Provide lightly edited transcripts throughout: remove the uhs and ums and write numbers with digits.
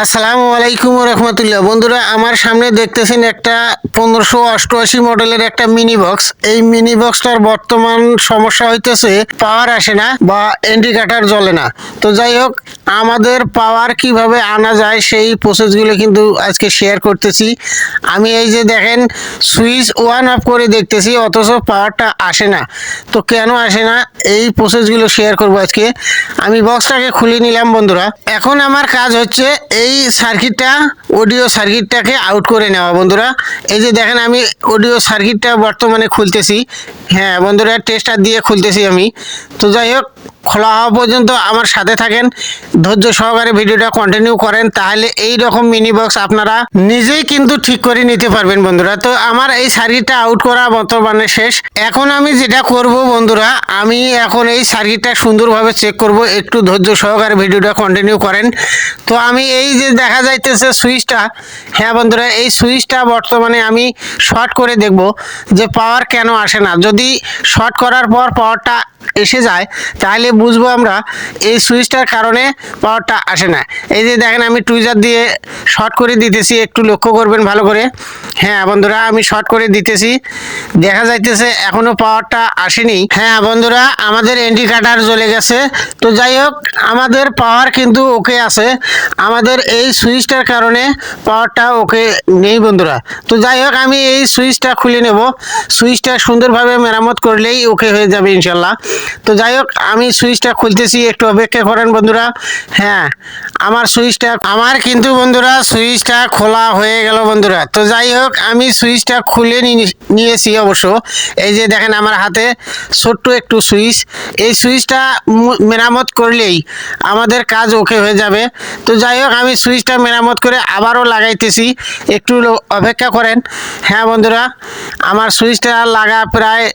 আসসালামু আলাইকুম রহমতুল্লাহ। বন্ধুরা, আমার সামনে দেখতেছেন একটা 1588 মডেলের একটা মিনি বক্স। এই মিনি বক্সটার বর্তমান সমস্যা হইতেছে পাওয়ার আসে না বা ইন্ডিকেটর জ্বলে না। তো যাই হোক, আমাদের পাওয়ার কিভাবে আনা যায় সেই প্রসেসগুলো কিন্তু আজকে শেয়ার করতেছি। আমি এই যে দেখেন, সুইচ অন অফ করে দেখতেছি অথচ পাওয়ারটা আসে না। তো কেন আসে না এই প্রসেসগুলো শেয়ার করব আজকে। আমি বক্সটাকে খুলে নিলাম বন্ধুরা। এখন আমার কাজ হচ্ছে এই সার্কিটটা, অডিও সার্কিটটাকে আউট করে নেওয়া বন্ধুরা। এই যে দেখেন, আমি অডিও সার্কিটটা বর্তমানে খুলতেছি। হ্যাঁ বন্ধুরা, টেস্টার দিয়ে খুলতেছি আমি। তো যাই হোক, খোলা হওয়া পর্যন্ত আমার সাথে থাকেন, ধৈর্য সহকারে ভিডিওটা কন্টিনিউ করেন, তাহলে এই রকম মিনি বক্স আপনারা নিজেই কিন্তু ঠিক করে নিতে পারবেন বন্ধুরা। তো আমার এই সার্কিটটা আউট করা বর্তমানে শেষ। এখন আমি যেটা করব বন্ধুরা, আমি এখন এই সার্কিটটা সুন্দরভাবে চেক করব। একটু ধৈর্য সহকারে ভিডিওটা কন্টিনিউ করেন। তো আমি এই যে দেখা যাইতেছে সুইচটা, হ্যাঁ বন্ধুরা, এই সুইচটা বর্তমানে আমি শর্ট করে দেখব যে পাওয়ার কেন আসে না। যদি শর্ট করার পর পাওয়ারটা এসে যায় তাহলে বুঝবো আমরা এই সুইচটার কারণে পাওয়ারটা আসে না। এই যে দেখেন, আমি টুইজার দিয়ে শর্ট করে দিতেছি, একটু লক্ষ্য করবেন ভালো করে। হ্যাঁ বন্ধুরা, আমি শর্ট করে দিতেছি, দেখা যাইতেছে এখনো পাওয়ারটা আসেনি। হ্যাঁ বন্ধুরা, আমাদের ইন্ডিকেটর জ্বলে গেছে। তো যাই হোক, আমাদের পাওয়ার কিন্তু ওকে আছে, আমাদের এই সুইচটার কারণে পাওয়ারটা ওকে নেই বন্ধুরা। তো যাই হোক, আমি এই সুইচটা খুলে নেব। সুইচটা সুন্দরভাবে মেরামত করলেই ওকে হয়ে যাবে ইনশাল্লাহ। তো যাই হোক, আমি সুইচটা খুলতেছি, একটু অপেক্ষা করেন বন্ধুরা। হ্যাঁ, আমার কিন্তু বন্ধুরা সুইচটা খোলা হয়ে গেল বন্ধুরা। তো যাই হোক, আমি সুইচটা খুলে নিয়েছি অবশ্য। এই যে দেখেন আমার হাতে ছোট্ট একটু সুইচ, এই সুইচটা মেরামত করলেই আমাদের কাজ ওকে হয়ে যাবে। তো যাই হোক, আমি সুইচটা মেরামত করে আবারও লাগাইতেছি, একটু অপেক্ষা করেন। হ্যাঁ বন্ধুরা, আমার সুইচটা লাগা প্রায়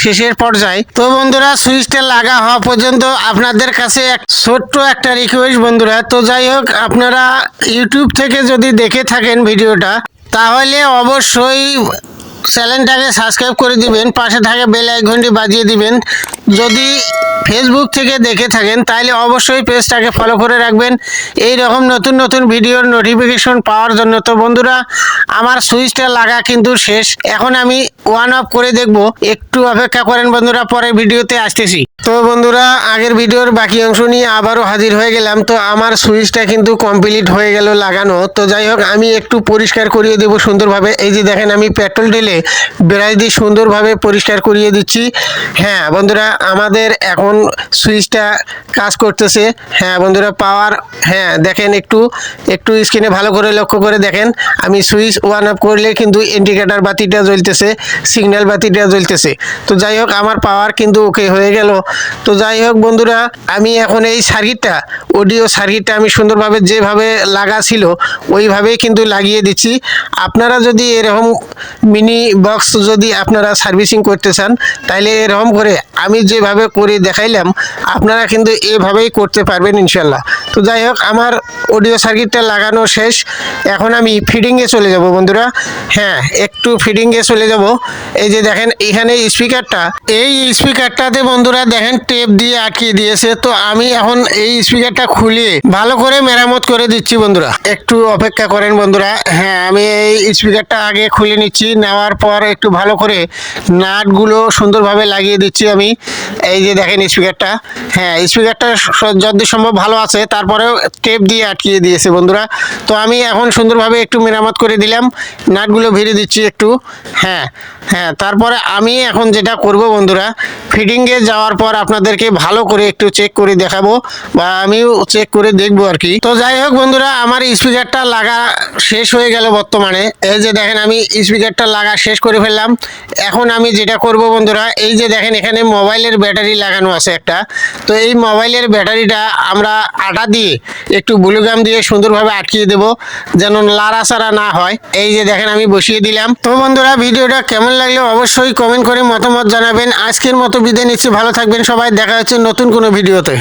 শেষের পর্যায়ে। তো বন্ধুরা, সুইচটা লাগা হওয়া পর্যন্ত আপনাদের কাছে ছোট্ট একটা রিকোয়েস্ট বন্ধুরা। তো যাই হোক, আপনারা ইউটিউব থেকে যদি দেখে থাকেন ভিডিওটা, তাহলে অবশ্যই চ্যানেলটাকে সাবস্ক্রাইব করে দিবেন, পাশে থাকে বেল আইকনটি বাজিয়ে দিবেন। যদি ফেসবুক থেকে দেখে থাকেন তাহলে অবশ্যই পেজটাকে ফলো করে রাখবেন এই রকম নতুন নতুন ভিডিওর নোটিফিকেশন পাওয়ার জন্য। তো বন্ধুরা, আমার সুইচটা লাগা কিন্তু শেষ। এখন আমি ওয়ান অফ করে দেখব, একটু অপেক্ষা করেন বন্ধুরা, পরের ভিডিওতে আসতেছি। তো বন্ধুরা, আগের ভিডিওর বাকি অংশ নিয়ে আবারও হাজির হয়ে গেলাম। তো আমার সুইচটা কিন্তু কমপ্লিট হয়ে গেল লাগানো। তো যাই হোক, আমি একটু পরিষ্কার করিয়ে দেবো সুন্দরভাবে। এই যে দেখেন, আমি পেট্রোল ঢেলে ব্রাশ দিয়ে সুন্দরভাবে পরিষ্কার করিয়ে দিচ্ছি। হ্যাঁ বন্ধুরা, আমাদের এখন সুইচটা কাজ করতেছে। হ্যাঁ বন্ধুরা, পাওয়ার, হ্যাঁ দেখেন, একটু একটু স্ক্রিনে ভালো করে লক্ষ্য করে দেখেন, আমি সুইচ ওয়ান অফ করলে কিন্তু ইন্ডিকেটর বাতিটা জ্বলতেছে, সিগন্যাল বাতিটা জ্বলতেছে। তো যাই হোক, আমার পাওয়ার কিন্তু ওকে হয়ে গেল। তো যাই হোক বন্ধুরা, আমি এখন এই সার্কিটটা, অডিও সার্কিটটা আমি সুন্দরভাবে যেভাবে লাগা ছিল ওইভাবেই কিন্তু লাগিয়ে দিচ্ছি। আপনারা যদি এরকম মিনি বক্স যদি আপনারা সার্ভিসিং করতে চান, তাহলে এরকম করে আমি যেভাবে করে দেখাইলাম আপনারা কিন্তু এভাবেই করতে পারবেন ইনশাল্লাহ। তো যাই হোক, আমার অডিও সার্কিটটা লাগানো শেষ। এখন আমি ফিডিংয়ে চলে যাব বন্ধুরা। হ্যাঁ, একটু ফিডিংয়ে চলে যাব। এই যে দেখেন, এখানে স্পিকারটা, এই স্পিকারটাতে বন্ধুরা দেখেন টেপ দিয়ে আটকিয়ে দিয়েছে। তো আমি এখন এই স্পিকারটা খুলে ভালো করে মেরামত করে দিচ্ছি বন্ধুরা, একটু অপেক্ষা করেন বন্ধুরা। হ্যাঁ, আমি এই স্পিকারটা আগে খুলে নিচ্ছি, নেওয়ার পর একটু ভালো করে নাটগুলো সুন্দরভাবে লাগিয়ে দিচ্ছি আমি। এই যে দেখেন স্পিকারটা, হ্যাঁ স্পিকারটা যতদূর সম্ভব ভালো আছে, তারপরেও টেপ দিয়ে আটকিয়ে দিয়েছে বন্ধুরা। তো আমি এখন সুন্দরভাবে একটু মেরামত করে দিলাম, নাটগুলো ভিড়ে দিচ্ছি একটু। হ্যাঁ হ্যাঁ, তারপরে আমি এখন যেটা করব বন্ধুরা, ফিডিংয়ে যাওয়ার পর আপনাদেরকে ভালো করে একটু চেক করে দেখাবো, বা আমিও চেক করে দেখবো আর কি। তো যাই হোক বন্ধুরা, আমার স্পিকারটা লাগা শেষ হয়ে গেল বর্তমানে। এই যে দেখেন, আমি স্পিকারটা লাগা শেষ করে ফেললাম। এখন আমি যেটা করব বন্ধুরা, এই যে দেখেন এখানে মোবাইলের ব্যাটারি লাগানো আছে একটা। তো এই মোবাইলের ব্যাটারিটা আমরা আটা দিয়ে, একটু ব্লুগাম দিয়ে সুন্দরভাবে আটকিয়ে দেবো, যেন লাড়াচাড়া না হয়। এই যে দেখেন, আমি বসিয়ে দিলাম। তো বন্ধুরা, ভিডিওটা কেমন লাগলো অবশ্যই কমেন্ট করে মতামত জানাবেন। আজকের মতো বিদায় নিচ্ছি, ভালো থাকবেন সবাই, দেখা হচ্ছে নতুন কোনো ভিডিওতে।